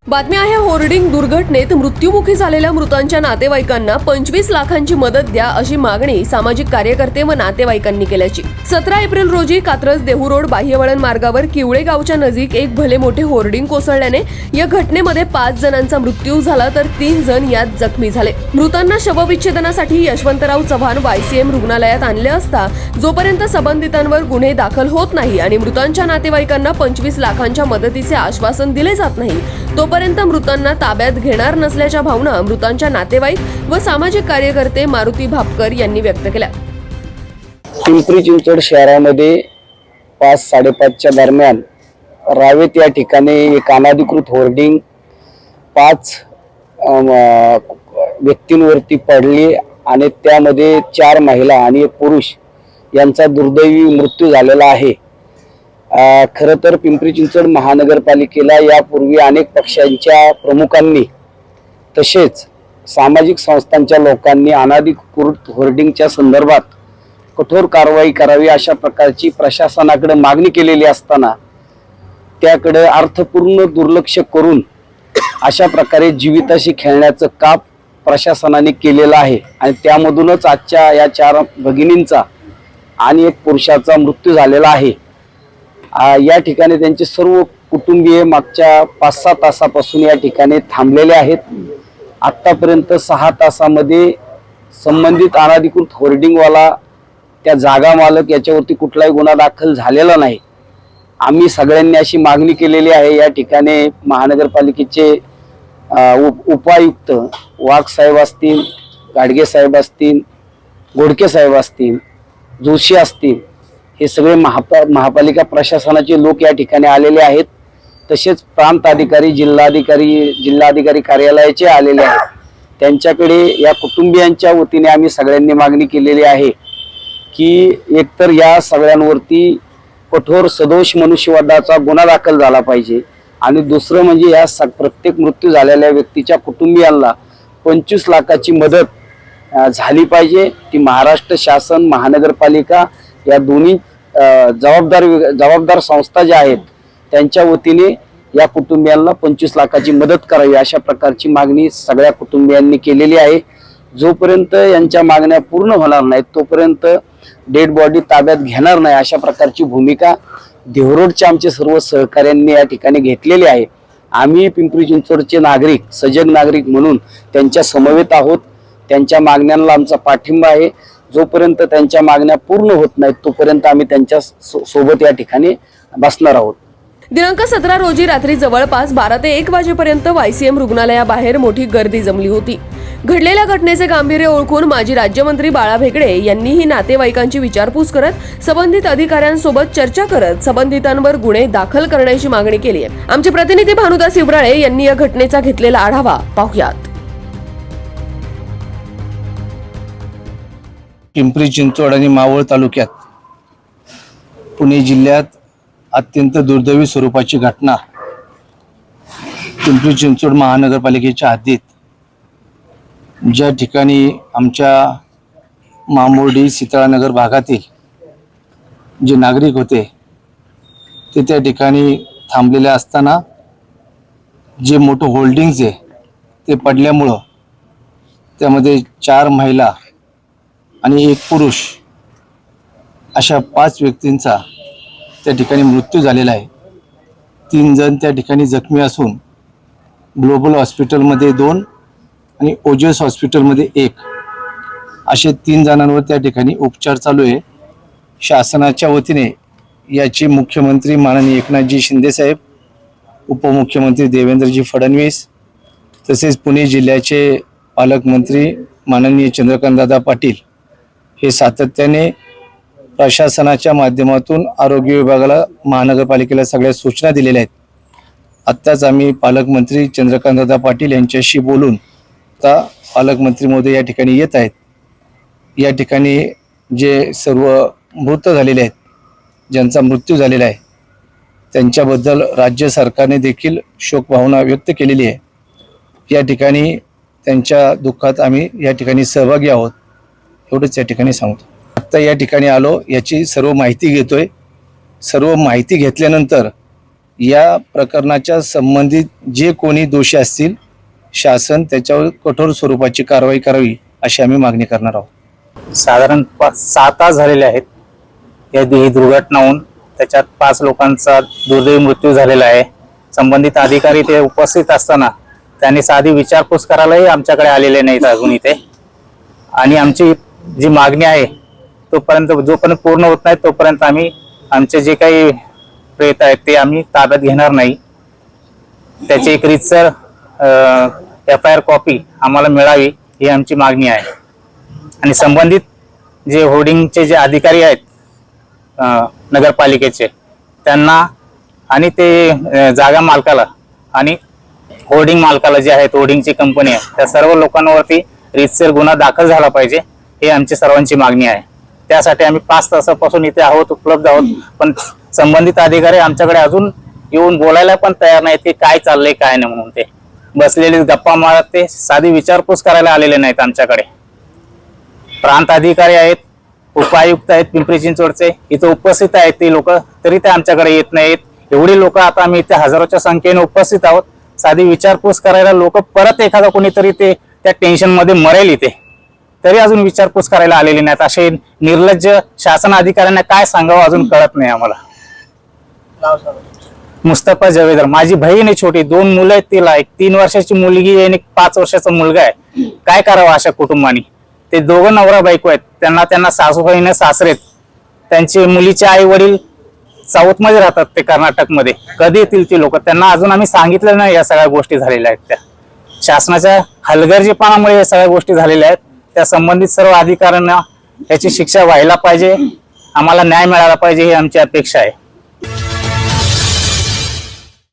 बातमी आहे होर्डिंग दुर्घटनेत मृत्युमुखी झालेल्या मृतांच्या नातेवाईकांना 25 लाखांची मदत द्या अशी मागणी सामाजिक कार्यकर्ते व नातेवाईकांनी केल्याची। 17 एप्रिल रोजी कात्रज देहू रोड बाह्यवळण मार्गावर किवळे गावच्या नजीक एक भले मोठे होर्डिंग कोसळल्याने या घटनेमध्ये 5 जणांचा मृत्यू झाला तर 3 जण यात जखमी झाले। मृतांना शवविच्छेदनासाठी यशवंतराव चव्हाण YCM रुग्णालयात आणले असता जोपर्यंत संबंधितांवर गुन्हे दाखल होत नाही आणि मृतांच्या नातेवाईकांना 25 लाखांच्या मदतीचे आश्वासन दिले जात नाही तोपर्यंत मृतांना ताब्यात घेणार नसल्याच्या भावना मृतांच्या नातेवाईक व सामाजिक कार्यकर्ते मारुती भापकर यांनी व्यक्त केल्या। पिंपरी चिंचवड शहरामध्ये 5-5:30च्या दरम्यान रावेत या ठिकाणी एक अनधिकृत होर्डिंग 5 व्यक्तींवरती पडली आणि त्यामध्ये 4 महिला आणि 1 पुरुष यांचा दुर्दैवी मृत्यू झालेला आहे। खरं तर पिंपरी चिंचवड महानगरपालिकेला यापूर्वी अनेक पक्षांच्या प्रमुखांनी तसेच सामाजिक संस्थांच्या लोकांनी अनधिकृत होर्डिंगच्या संदर्भात कठोर कारवाई करावी अशा प्रकारची प्रशासनाकडे मागणी केलेली असताना त्याकडे अर्थपूर्ण दुर्लक्ष करून अशा प्रकारे जीविताशी खेळण्याचं काम प्रशासनाने केलेलं आहे आणि त्यामधूनच आजच्या या 4 भगिनींचा आणि 1 पुरुषाचा मृत्यू झालेला आहे। या ठिकाणी त्यांचे सर्व कुटुंबीय मागच्या 5-6 तासापासून या ठिकाणी थांबलेले आहेत। आतापर्यंत 6 तासामध्ये संबंधित अनधिकृत होर्डिंगवाला त्या जागा मालक याच्यावरती कुठलाही गुन्हा दाखल झालेला नाही। आम्ही सगळ्यांनी अशी मागणी केलेली आहे। या ठिकाणी महानगरपालिकेचे उपायुक्त वाघ साहेब असतील, गाडगे साहेब असतील, गोडके साहेब असतील, जोशी असतील, हे सगळे महापालिका प्रशासनाचे लोक या ठिकाणी आलेले आहेत। तसेच प्रांत अधिकारी जिल्हाधिकारी कार्यालयाचे आलेले आहेत। त्यांच्याकडे या कुटुंबियांच्या वतीने आम्ही सगळ्यांनी मागणी केलेली आहे की एकतर या सगळ्यांवरती कठोर सदोष मनुष्यवधाचा गुन्हा दाखल झाला पाहिजे आणि दुसरं म्हणजे या प्रत्येक मृत्यू झालेल्या व्यक्तीच्या कुटुंबियांना 25 लाखाची मदत झाली पाहिजे। ती महाराष्ट्र शासन महानगरपालिका या दोन्ही जबाबदार संस्था ज्या आहेत त्यांच्या वतीने या कुटुंबियांना 25 लाखाची मदत करावी अशा प्रकारची मागणी सगळ्या कुटुंबियांनी केलेली आहे। जोपर्यंत यांच्या मागण्या पूर्ण होणार नाहीत तोपर्यंत डेड बॉडी ताब्यात घेणार नाही अशा प्रकारची भूमिका देहरोडच्या आमचे सर्व सहकाऱ्यांनी या ठिकाणी घेतलेली आहे। आम्ही पिंपरी चिंचवडचे नागरिक सजग नागरिक म्हणून त्यांच्या समवेत आहोत। त्यांच्या मागण्यांना आमचा पाठिंबा आहे। जोपर्यंत त्यांच्या मागण्या पूर्ण होत नाहीत तोपर्यंत आम्ही त्यांच्या सोबत या ठिकाणी बसणार आहोत। दिनांक 17 रोजी रात्री जवळपास 12 ते 1 वाजेपर्यंत YCM रुग्णालयाबाहेर मोठी गर्दी जमली होती। घडलेल्या घटनेचे गांभीर्य ओळखून माजी राज्यमंत्री बाळा भेकडे यांनीही नातेवाईकांची विचारपूस करत संबंधित अधिकाऱ्यांसोबत चर्चा करत संबंधितांवर गुन्हे दाखल करण्याची मागणी केली आहे। आमचे प्रतिनिधी भानुदास इब्राळे यांनी या घटनेचा घेतलेला आढावा पाहुयात। पिंपरी चिंचवड आणि मावळ तालुक्यात पुणे जिल्ह्यात अत्यंत दुर्दैवी स्वरूपाची घटना पिंपरी चिंचवड महानगरपालिकेच्या हद्दीत ज्या ठिकाणी आमच्या मांबोर्डी सीताळनगर भागातील जे नागरिक होते ते त्या ठिकाणी थांबलेले असताना जे मोठं होल्डिंग्स आहे ते पडल्यामुळं त्यामध्ये 4 महिला आणि 1 पुरुष अशा 5 व्यक्तींचा त्या ठिकाणी मृत्यू झालेला आहे। 3 जण त्या ठिकाणी जखमी असून ग्लोबल हॉस्पिटलमध्ये 2 आणि ओजस हॉस्पिटलमध्ये 1 असे 3 जणांवर त्या ठिकाणी उपचार चालू आहे। शासनाच्या वतीने याची मुख्यमंत्री माननीय एकनाथजी शिंदे साहेब, उपमुख्यमंत्री देवेंद्रजी फडणवीस तसेच पुणे जिल्ह्याचे पालकमंत्री माननीय चंद्रकांतदादा पाटील हे सातत्याने प्रशासनाच्या माध्यमातून आरोग्य विभागाला महानगरपालिकेला सगळ्या सूचना दिलेल्या आहेत। आत्ताच आम्ही पालकमंत्री चंद्रकांतदादा पाटील यांच्याशी बोलून आता पालकमंत्री महोदय या ठिकाणी येत आहेत। या ठिकाणी जे सर्व मृत झालेले आहेत ज्यांचा मृत्यू झालेला आहे त्यांच्याबद्दल राज्य सरकारने देखील शोक भावना व्यक्त केलेली आहे। या ठिकाणी त्यांच्या दुःखात आम्ही या ठिकाणी सहभागी आहोत एवढंच या ठिकाणी सांगतो। आत्ता या ठिकाणी आलो याची सर्व माहिती घेतोय। सर्व माहिती घेतल्यानंतर या प्रकरणाच्या संबंधित जे कोणी दोषी असतील शासन त्याच्यावर कठोर स्वरूपाची कारवाई करावी अशी आम्ही मागणी करणार आहोत. साधारण 6 तास झालेले आहेत ही दुर्घटना होऊन. त्याच्यात 5 लोकांचा दुर्दैवी मृत्यू झालेला आहे. संबंधित अधिकारी ते उपस्थित असताना त्यांनी साधी विचारपूस करायलाही आमच्याकडे आलेले नाहीत अजून इथे. आणि आमची जी मागणी आहे जोपर्यंत पूर्ण होत नाही तोपर्यंत आम्ही आमचे जे काही प्रेत आहेत ते आम्ही ताब्यात घेणार नाही. त्याची एक रीतसर FIR कॉपी आम्हाला मिळावी ही आमची मागणी आहे. आणि संबंधित जे होर्डिंगचे जे अधिकारी आहेत नगरपालिकेचे त्यांना आणि ते जागा मालकाला आणि होर्डिंग मालकाला जे आहेत होर्डिंगची कंपनी आहे त्या सर्व लोकांवरती रीतसर गुन्हा दाखल झाला पाहिजे ही आमची सर्वांची मागणी आहे. त्यासाठी आम्ही 5 तासापासून इथे आहोत, उपलब्ध आहोत. पण संबंधित अधिकारी आमच्याकडे अजून येऊन बोलायला पण तयार नाहीत की काय चाललंय काय नाही म्हणून. ते बसलेले गप्पा मारत ते साधी विचारपूस करायला आलेले नाहीत आमच्याकडे. प्रांत अधिकारी आहेत, उपायुक्त आहेत पिंपरी चिंचवडचे, इथे उपस्थित आहेत ते लोक, तरी ते आमच्याकडे येत नाहीत. एवढी लोक आता आम्ही इथे हजारोच्या संख्येने उपस्थित आहोत. साधी विचारपूस करायला लोक परत एखादा कोणीतरी ते त्या टेन्शन मध्ये मरेल इथे, तरी अजून विचारपूस करायला आलेली नाहीत. असे निर्लज्ज शासन अधिकाऱ्यांना काय सांगावं अजून कळत नाही आम्हाला. मुस्तफा जवेदर, माझी बहीण आहे छोटी, 2 मुलं आहेत तिला, एक 3 वर्षाची मुलगी आहे आणि एक 5 वर्षाचा मुलगा आहे. काय करावं अशा कुटुंबानी? ते दोघं नवरा बायको आहेत, त्यांना सासूबाईने सासरेत. त्यांचे मुलीचे आई वडील साऊथ मध्ये राहतात, ते कर्नाटकमध्ये. कधी येतील ती लोक? त्यांना अजून आम्ही सांगितलं नाही या सगळ्या गोष्टी झालेल्या आहेत. त्या शासनाच्या हलगर्जीपणामुळे या सगळ्या गोष्टी झालेल्या आहेत. त्या संबंधित सर्व अधिकाऱ्यांना याची शिक्षा व्हायला पाहिजे, आम्हाला न्याय मिळाला पाहिजे ही आमची अपेक्षा आहे.